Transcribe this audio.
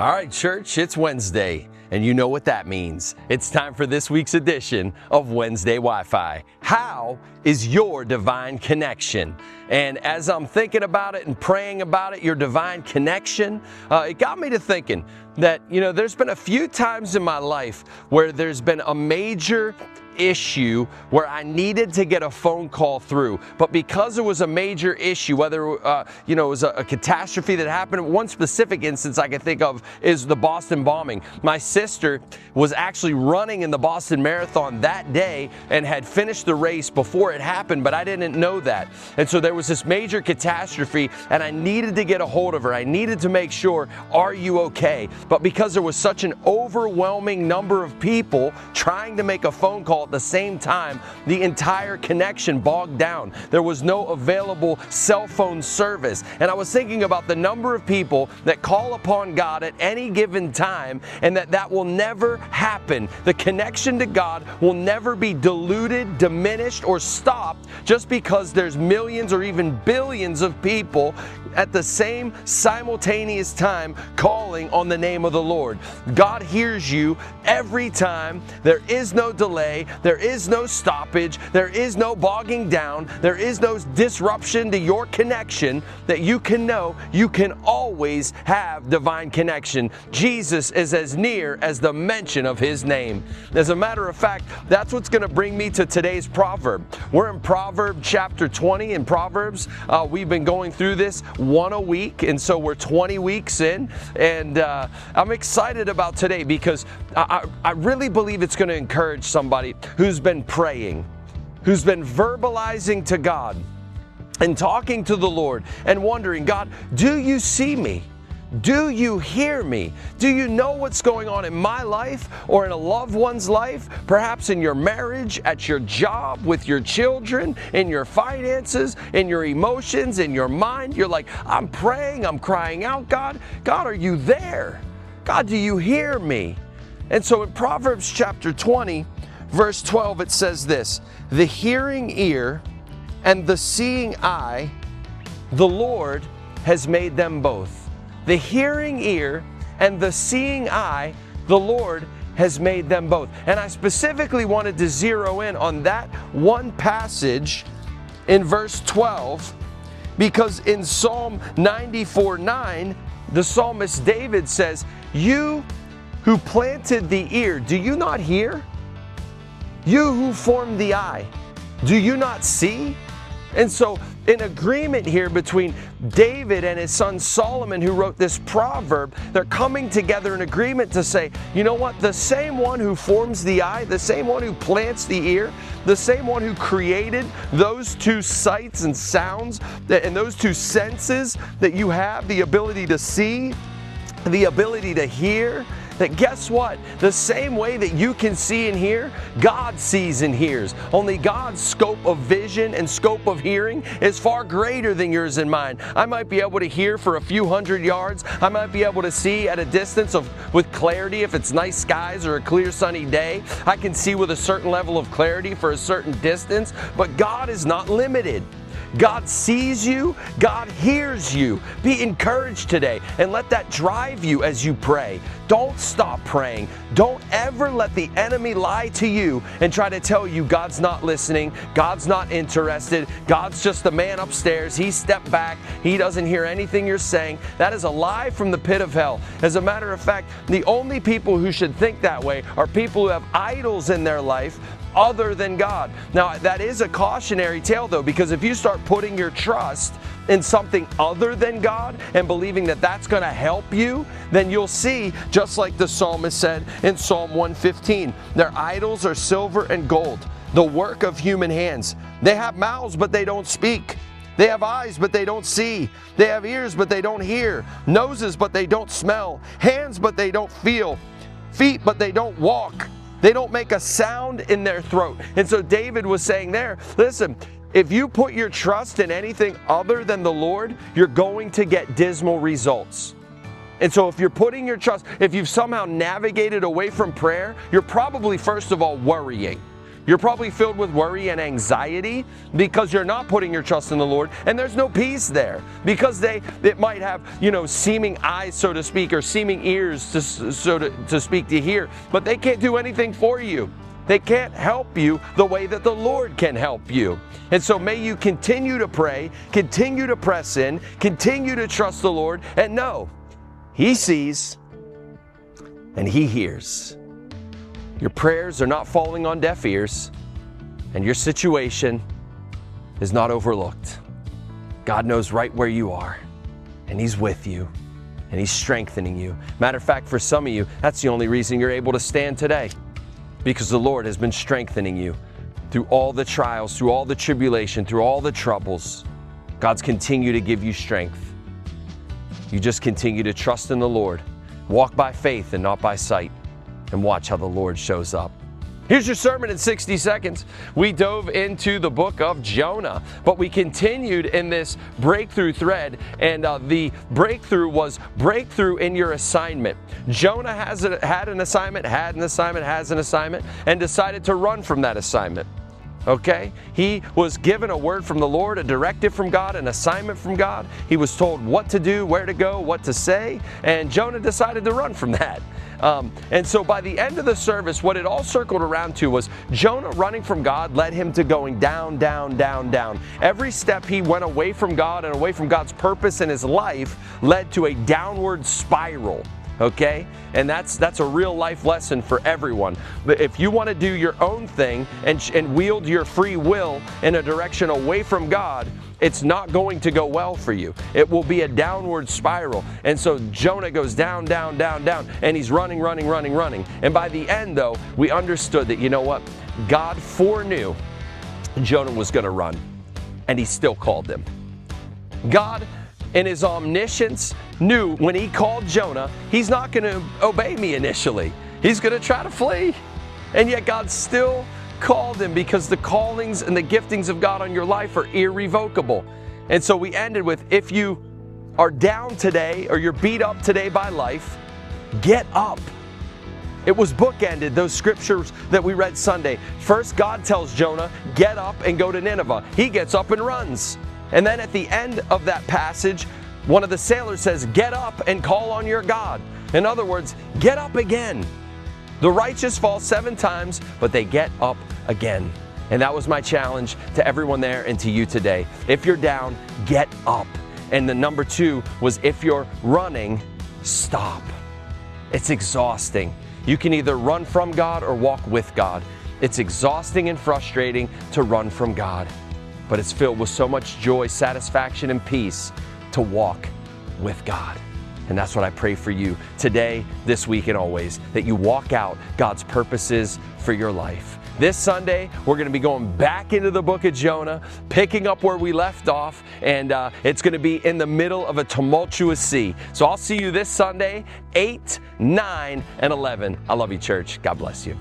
All right, church, it's Wednesday, and you know what that means. It's time for this week's edition of Wednesday Wi-Fi. How is your divine connection? And as I'm thinking about it and praying about it, your divine connection, it got me to thinking that, there's been a few times in my life where there's been a major issue where I needed to get a phone call through, but because it was a major issue, whether it was a catastrophe that happened. One specific instance I can think of is the Boston bombing. My sister was actually running in the Boston Marathon that day and had finished the race before it happened, but I didn't know that. And so there was this major catastrophe, and I needed to get a hold of her. I needed to make sure, are you okay? But because there was such an overwhelming number of people trying to make a phone call at the same time, the entire connection bogged down. There was no available cell phone service. And I was thinking about the number of people that call upon God at any given time, and that will never happen. The connection to God will never be diluted, diminished, or stopped just because there's millions or even billions of people at the same simultaneous time calling on the name of the Lord. God hears you every time. There is no delay. There is no stoppage. There is no bogging down. There is no disruption to your connection, that you can know you can always have divine connection. Jesus is as near as the mention of His name. As a matter of fact, that's what's going to bring me to today's proverb. We're in Proverbs chapter 20 in Proverbs. We've been going through this one a week, and so we're 20 weeks in, and I'm excited about today because I really believe it's going to encourage somebody who's been praying, who's been verbalizing to God and talking to the Lord and wondering, God, do you see me? Do you hear me? Do you know what's going on in my life or in a loved one's life? Perhaps in your marriage, at your job, with your children, in your finances, in your emotions, in your mind. You're like, I'm praying, I'm crying out, God, are you there? God, do you hear me? And so in Proverbs chapter 20, verse 12, it says this: the hearing ear and the seeing eye, the Lord has made them both. The hearing ear and the seeing eye, the Lord has made them both. And I specifically wanted to zero in on that one passage in verse 12, because in Psalm 94:9, the psalmist David says, you who planted the ear, do you not hear? You who formed the eye, do you not see? And so in agreement here between David and his son Solomon, who wrote this proverb, they're coming together in agreement to say, you know what, the same one who forms the eye, the same one who plants the ear, the same one who created those two sights and sounds and those two senses that you have, the ability to see, the ability to hear, that guess what? The same way that you can see and hear, God sees and hears. Only God's scope of vision and scope of hearing is far greater than yours and mine. I might be able to hear for a few hundred yards. I might be able to see at a distance with clarity if it's nice skies or a clear sunny day. I can see with a certain level of clarity for a certain distance, but God is not limited. God sees you, God hears you. Be encouraged today and let that drive you as you pray. Don't stop praying. Don't ever let the enemy lie to you and try to tell you God's not listening, God's not interested, God's just the man upstairs, He stepped back, He doesn't hear anything you're saying. That is a lie from the pit of hell. As a matter of fact, the only people who should think that way are people who have idols in their life other than God. Now, that is a cautionary tale, though, because if you start putting your trust in something other than God and believing that that's going to help you, then you'll see, just like the psalmist said in Psalm 115, their idols are silver and gold, the work of human hands. They have mouths, but they don't speak. They have eyes, but they don't see. They have ears, but they don't hear. Noses, but they don't smell. Hands, but they don't feel. Feet, but they don't walk. They don't make a sound in their throat. And so David was saying there, listen, if you put your trust in anything other than the Lord, you're going to get dismal results. And so if you're putting your trust, if you've somehow navigated away from prayer, you're probably, first of all, worrying. You're probably filled with worry and anxiety because you're not putting your trust in the Lord, and there's no peace there because it might have, seeming eyes, so to speak, or seeming ears, to speak, to hear, but they can't do anything for you. They can't help you the way that the Lord can help you. And so may you continue to pray, continue to press in, continue to trust the Lord, and know He sees and He hears. Your prayers are not falling on deaf ears, and your situation is not overlooked. God knows right where you are, and He's with you, and He's strengthening you. Matter of fact, for some of you, that's the only reason you're able to stand today, because the Lord has been strengthening you through all the trials, through all the tribulation, through all the troubles. God's continued to give you strength. You just continue to trust in the Lord. Walk by faith and not by sight, and watch how the Lord shows up. Here's your sermon in 60 seconds. We dove into the book of Jonah, but we continued in this breakthrough thread, and the breakthrough was breakthrough in your assignment. Jonah had an assignment, and decided to run from that assignment. Okay? He was given a word from the Lord, a directive from God, an assignment from God. He was told what to do, where to go, what to say, and Jonah decided to run from that. And so by the end of the service, what it all circled around to was Jonah running from God led him to going down, down, down, down. Every step he went away from God and away from God's purpose in his life led to a downward spiral. Okay? And that's a real life lesson for everyone. But if you want to do your own thing and wield your free will in a direction away from God, it's not going to go well for you. It will be a downward spiral. And so Jonah goes down, down, down, down, and he's running. And by the end, though, we understood that, you know what? God foreknew Jonah was going to run, and He still called him. God, in His omniscience, knew when He called Jonah, he's not going to obey me initially. He's going to try to flee. And yet God still called him, because the callings and the giftings of God on your life are irrevocable. And so we ended with, if you are down today or you're beat up today by life, get up. It was bookended, those scriptures that we read Sunday. First, God tells Jonah, get up and go to Nineveh. He gets up and runs. And then at the end of that passage, one of the sailors says, get up and call on your God. In other words, get up again. The righteous fall 7 times, but they get up again. And that was my challenge to everyone there and to you today. If you're down, get up. And the number 2 was, if you're running, stop. It's exhausting. You can either run from God or walk with God. It's exhausting and frustrating to run from God, but it's filled with so much joy, satisfaction, and peace to walk with God. And that's what I pray for you today, this week, and always, that you walk out God's purposes for your life. This Sunday, we're going to be going back into the book of Jonah, picking up where we left off, and it's going to be in the middle of a tumultuous sea. So I'll see you this Sunday, 8, 9, and 11. I love you, church. God bless you.